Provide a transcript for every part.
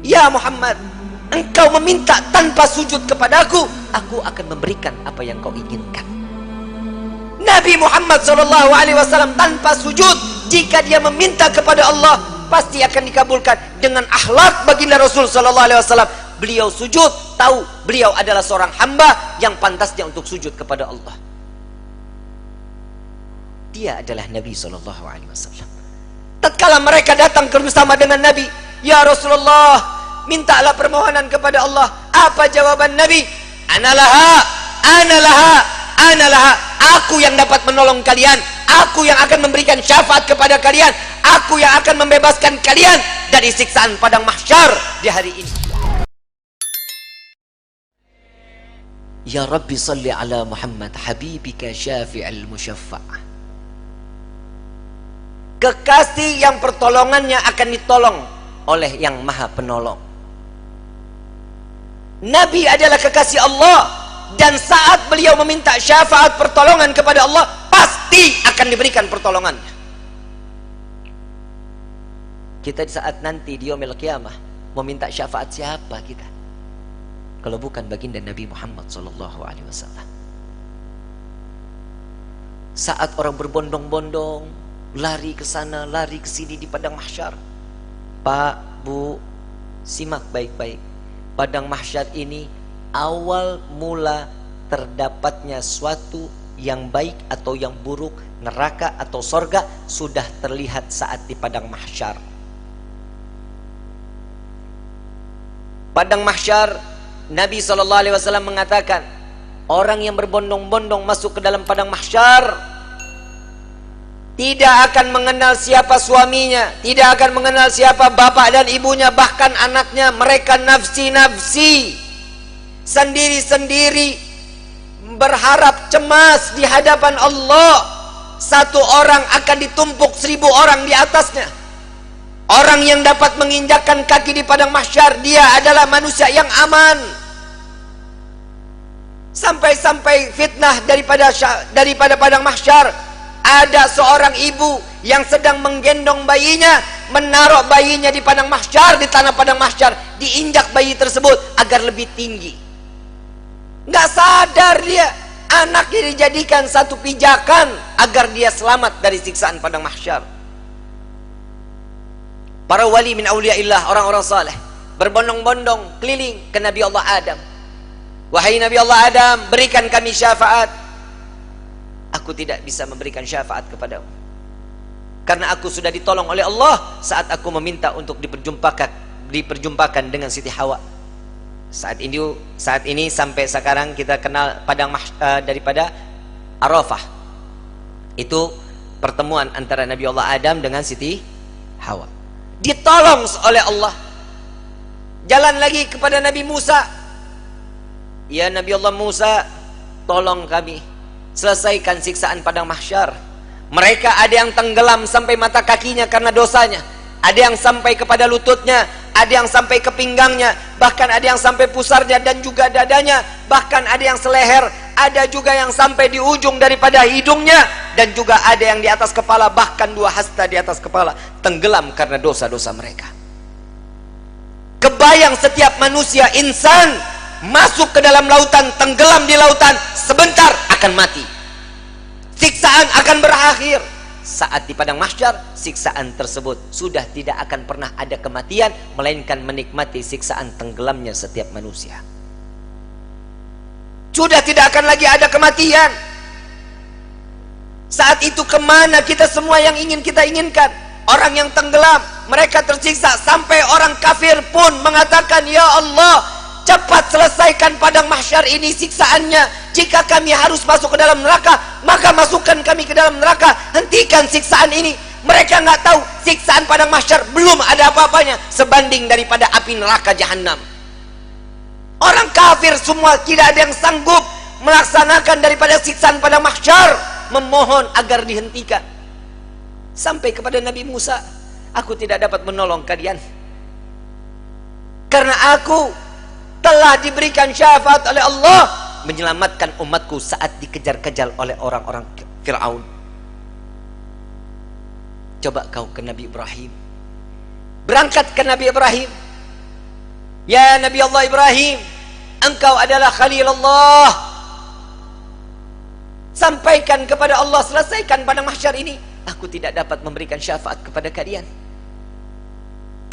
Ya Muhammad, engkau meminta tanpa sujud kepadaku, aku akan memberikan apa yang kau inginkan. Nabi Muhammad SAW tanpa sujud, jika dia meminta kepada Allah pasti akan dikabulkan. Dengan akhlak baginda Rasul SAW, beliau sujud, tahu beliau adalah seorang hamba yang pantasnya untuk sujud kepada Allah. Dia adalah Nabi SAW. Tatkala mereka datang bersama dengan Nabi, ya Rasulullah, mintalah permohonan kepada Allah. Apa jawaban Nabi? Analaha, analaha, analaha. Aku yang dapat menolong kalian, aku yang akan memberikan syafaat kepada kalian, aku yang akan membebaskan kalian dari siksaan padang mahsyar di hari ini. Ya Rabbi salli ala Muhammad habibika syafi'al musyaffa'. Kekasih yang pertolongannya akan ditolong oleh yang maha penolong. Nabi adalah kekasih Allah, dan saat beliau meminta syafaat pertolongan kepada Allah, pasti akan diberikan pertolongannya. Kita di saat nanti di yaumil qiyamah meminta syafaat siapa kita kalau bukan baginda Nabi Muhammad SAW? Saat orang berbondong-bondong lari ke sana, lari ke sini di padang mahsyar. Pak, Bu, simak baik-baik. Padang mahsyar ini awal mula terdapatnya suatu yang baik atau yang buruk, neraka atau sorga, sudah terlihat saat di padang mahsyar. Padang mahsyar, Nabi SAW mengatakan, orang yang berbondong-bondong masuk ke dalam padang mahsyar tidak akan mengenal siapa suaminya, tidak akan mengenal siapa bapak dan ibunya, bahkan anaknya. Mereka nafsi-nafsi, sendiri-sendiri, berharap cemas di hadapan Allah. Satu orang akan ditumpuk 1000 orang di atasnya. Orang yang dapat menginjakkan kaki di padang mahsyar, dia adalah manusia yang aman. Sampai-sampai fitnah daripada padang mahsyar. Ada seorang ibu yang sedang menggendong bayinya, menaruh bayinya di padang mahsyar, di tanah padang mahsyar, diinjak bayi tersebut agar lebih tinggi. Nggak sadar dia, anaknya dijadikan satu pijakan agar dia selamat dari siksaan padang mahsyar. Para wali min awliyaillah, orang-orang saleh, berbondong-bondong keliling ke Nabi Allah Adam. Wahai Nabi Allah Adam, berikan kami syafaat. Aku tidak bisa memberikan syafaat kepadamu, karena aku sudah ditolong oleh Allah saat aku meminta untuk diperjumpakan dengan Siti Hawa. Saat ini sampai sekarang kita kenal padang daripada Arafah. Itu pertemuan antara Nabi Allah Adam dengan Siti Hawa. Ditolong oleh Allah. Jalan lagi kepada Nabi Musa. Ya Nabi Allah Musa, tolong kami selesaikan siksaan padang mahsyar. Mereka ada yang tenggelam sampai mata kakinya karena dosanya, ada yang sampai kepada lututnya, ada yang sampai ke pinggangnya, bahkan ada yang sampai pusarnya dan juga dadanya, bahkan ada yang seleher, ada juga yang sampai di ujung daripada hidungnya, dan juga ada yang di atas kepala, bahkan 2 hasta di atas kepala, tenggelam karena dosa-dosa mereka. Kebayang setiap manusia, insan, masuk ke dalam lautan, tenggelam di lautan, sebentar akan mati. Siksaan akan berakhir. Saat di padang mahsyar, siksaan tersebut sudah tidak akan pernah ada kematian, melainkan menikmati siksaan tenggelamnya setiap manusia. Sudah tidak akan lagi ada kematian. Saat itu kemana kita semua yang ingin kita inginkan? Orang yang tenggelam, mereka tersiksa, sampai orang kafir pun mengatakan, ya Allah, cepat selesaikan padang mahsyar ini siksaannya. Jika kami harus masuk ke dalam neraka, maka masukkan kami ke dalam neraka. Hentikan siksaan ini. Mereka nggak tahu siksaan padang mahsyar belum ada apa-apanya sebanding daripada api neraka jahanam. Orang kafir semua tidak ada yang sanggup melaksanakan daripada siksaan padang mahsyar, memohon agar dihentikan. Sampai kepada Nabi Musa, aku tidak dapat menolong kalian karena aku telah diberikan syafaat oleh Allah menyelamatkan umatku saat dikejar-kejar oleh orang-orang Fir'aun. Coba kau ke Nabi Ibrahim, berangkat ke Nabi Ibrahim, Ya Nabi Allah Ibrahim, engkau adalah Khalilullah. Sampaikan kepada Allah, selesaikan pada mahsyar ini. Aku tidak dapat memberikan syafaat kepada kalian,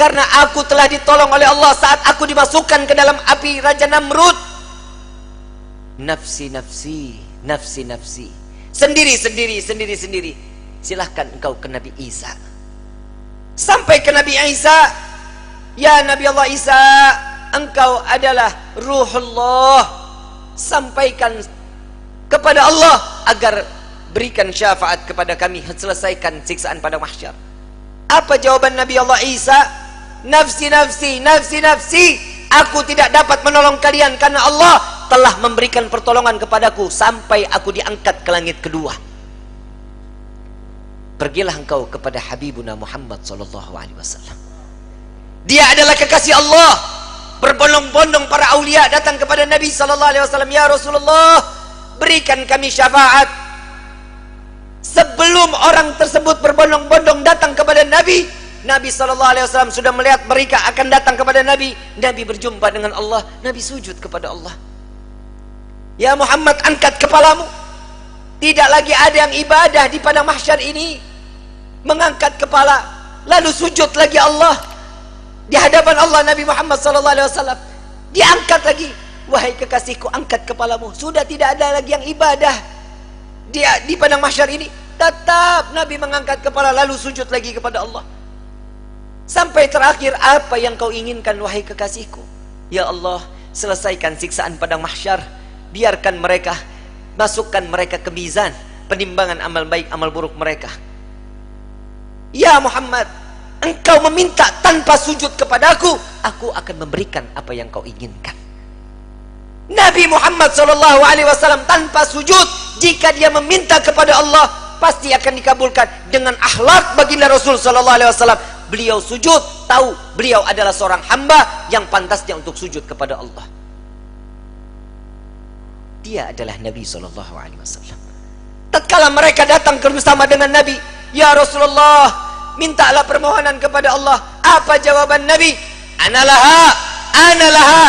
karena aku telah ditolong oleh Allah saat aku dimasukkan ke dalam api Raja Namrud. Nafsi, nafsi, nafsi, nafsi. Sendiri, sendiri, sendiri, sendiri. Silahkan engkau ke Nabi Isa. Sampai ke Nabi Isa. Ya Nabi Allah Isa, engkau adalah Ruhullah. Sampaikan kepada Allah agar berikan syafaat kepada kami, selesaikan siksaan pada mahsyar. Apa jawaban Nabi Allah Isa? Nafsi, nafsi, nafsi, nafsi. Aku tidak dapat menolong kalian karena Allah telah memberikan pertolongan kepadaku sampai aku diangkat ke langit kedua. Pergilah engkau kepada Habibuna Muhammad sallallahu alaihi wasallam. Dia adalah kekasih Allah. Berbondong-bondong para aulia datang kepada Nabi sallallahu alaihi wasallam, ya Rasulullah, berikan kami syafaat. Sebelum orang tersebut berbondong-bondong datang kepada Nabi, Nabi sallallahu alaihi wasallam sudah melihat mereka akan datang kepada Nabi. Nabi berjumpa dengan Allah, Nabi sujud kepada Allah. Ya Muhammad, angkat kepalamu. Tidak lagi ada yang ibadah di padang mahsyar ini. Mengangkat kepala, lalu sujud lagi Allah. Di hadapan Allah, Nabi Muhammad SAW diangkat lagi. Wahai kekasihku, angkat kepalamu. Sudah tidak ada lagi yang ibadah di padang mahsyar ini. Tetap Nabi mengangkat kepala lalu sujud lagi kepada Allah. Sampai terakhir, apa yang kau inginkan wahai kekasihku? Ya Allah, selesaikan siksaan padang mahsyar. Biarkan mereka, masukkan mereka ke mizan penimbangan amal baik amal buruk mereka. Ya Muhammad, engkau meminta tanpa sujud kepadaku, aku akan memberikan apa yang kau inginkan. Nabi Muhammad SAW tanpa sujud, jika dia meminta kepada Allah pasti akan dikabulkan. Dengan akhlak baginda Rasul SAW, beliau sujud, tahu beliau adalah seorang hamba yang pantasnya untuk sujud kepada Allah. Dia adalah Nabi SAW. Tatkala mereka datang bersama dengan Nabi, ya Rasulullah, mintalah permohonan kepada Allah. Apa jawaban Nabi? Analaha, analaha,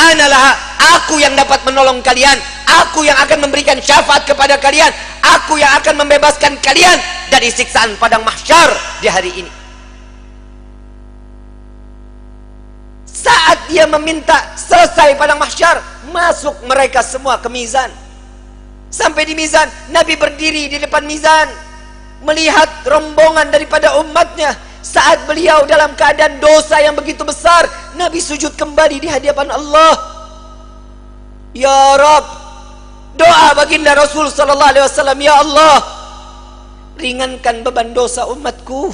analaha. Aku yang dapat menolong kalian. Aku yang akan memberikan syafaat kepada kalian. Aku yang akan membebaskan kalian dari siksaan padang mahsyar di hari ini. Saat dia meminta selesai padang mahsyar, masuk mereka semua ke mizan. Sampai di mizan, Nabi berdiri di depan mizan, melihat rombongan daripada umatnya. Saat beliau dalam keadaan dosa yang begitu besar, Nabi sujud kembali di hadapan Allah. Ya Rabb, doa baginda Rasul sallallahu alaihi wasallam, ya Allah, ringankan beban dosa umatku,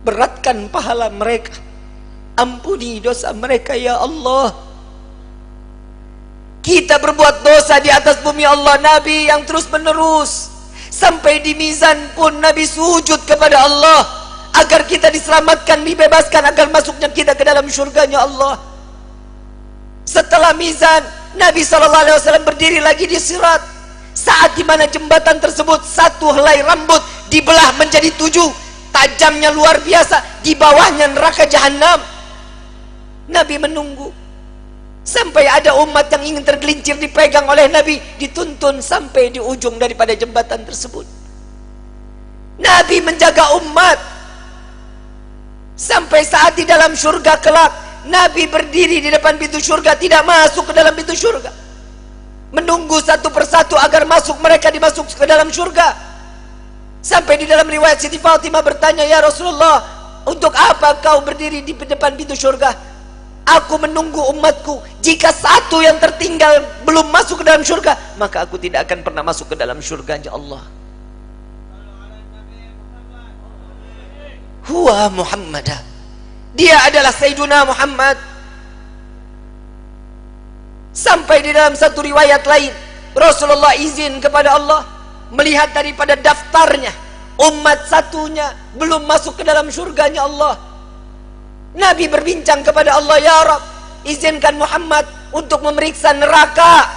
beratkan pahala mereka, ampuni dosa mereka ya Allah. Kita berbuat dosa di atas bumi Allah, Nabi yang terus menerus. Sampai di mizan pun Nabi sujud kepada Allah agar kita diselamatkan, dibebaskan, agar masuknya kita ke dalam syurganya Allah. Setelah mizan, Nabi SAW berdiri lagi di sirat. Saat dimana jembatan tersebut, satu helai rambut dibelah menjadi 7, tajamnya luar biasa, di bawahnya neraka jahanam. Nabi menunggu sampai ada umat yang ingin tergelincir, dipegang oleh Nabi, dituntun sampai di ujung daripada jembatan tersebut. Nabi menjaga umat sampai saat di dalam surga kelak, Nabi berdiri di depan pintu surga, tidak masuk ke dalam pintu surga, menunggu satu persatu agar masuk, mereka dimasuk ke dalam surga. Sampai di dalam riwayat Siti Fatimah bertanya, ya Rasulullah, untuk apa kau berdiri di depan pintu surga? Aku menunggu umatku. Jika satu yang tertinggal belum masuk ke dalam surga, maka aku tidak akan pernah masuk ke dalam surganya Allah. Huwa Muhammadah, dia adalah Sayyiduna Muhammad. Sampai di dalam satu riwayat lain, Rasulullah izin kepada Allah melihat daripada daftarnya, umat satunya belum masuk ke dalam surganya Allah. Nabi berbincang kepada Allah, ya Rabb, izinkan Muhammad untuk memeriksa neraka.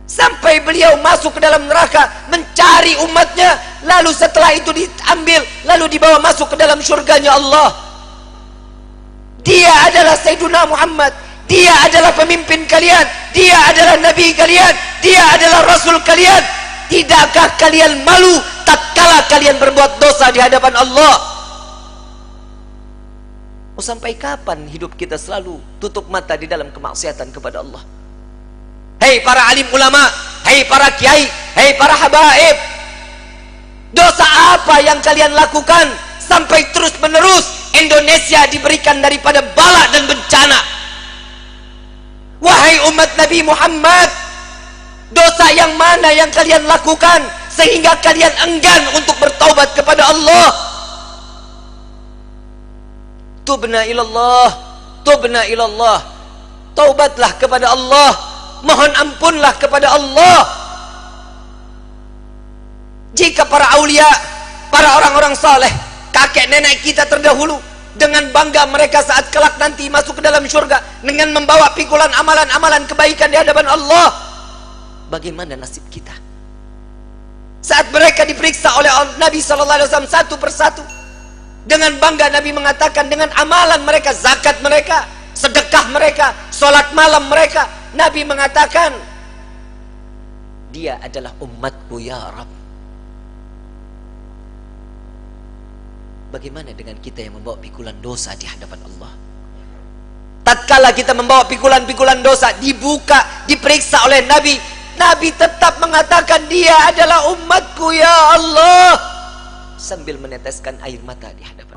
Sampai beliau masuk ke dalam neraka, mencari umatnya, lalu setelah itu diambil, lalu dibawa masuk ke dalam surganya Allah. Dia adalah Sayyiduna Muhammad, dia adalah pemimpin kalian, dia adalah nabi kalian, dia adalah rasul kalian. Tidakkah kalian malu tatkala kalian berbuat dosa di hadapan Allah? Mau sampai kapan hidup kita selalu tutup mata di dalam kemaksiatan kepada Allah? Hei para alim ulama, hei para kiai, hei para habaib, dosa apa yang kalian lakukan sampai terus menerus Indonesia diberikan daripada bala dan bencana? Wahai umat Nabi Muhammad, dosa yang mana yang kalian lakukan sehingga kalian enggan untuk bertaubat kepada Allah? Tubna ilallah, tubna ilallah. Taubatlah kepada Allah, mohon ampunlah kepada Allah. Jika para aulia, para orang-orang saleh, kakek nenek kita terdahulu, dengan bangga mereka saat kelak nanti masuk ke dalam syurga dengan membawa pikulan amalan-amalan kebaikan di hadapan Allah, bagaimana nasib kita? Saat mereka diperiksa oleh Nabi SAW satu persatu, dengan bangga Nabi mengatakan dengan amalan mereka, zakat mereka, sedekah mereka, sholat malam mereka, Nabi mengatakan dia adalah umatku ya Rabb. Bagaimana dengan kita yang membawa pikulan dosa di hadapan Allah? Tatkala kita membawa pikulan-pikulan dosa, dibuka, diperiksa oleh Nabi, Nabi tetap mengatakan dia adalah umatku ya Allah, sambil meneteskan air mata di hadapan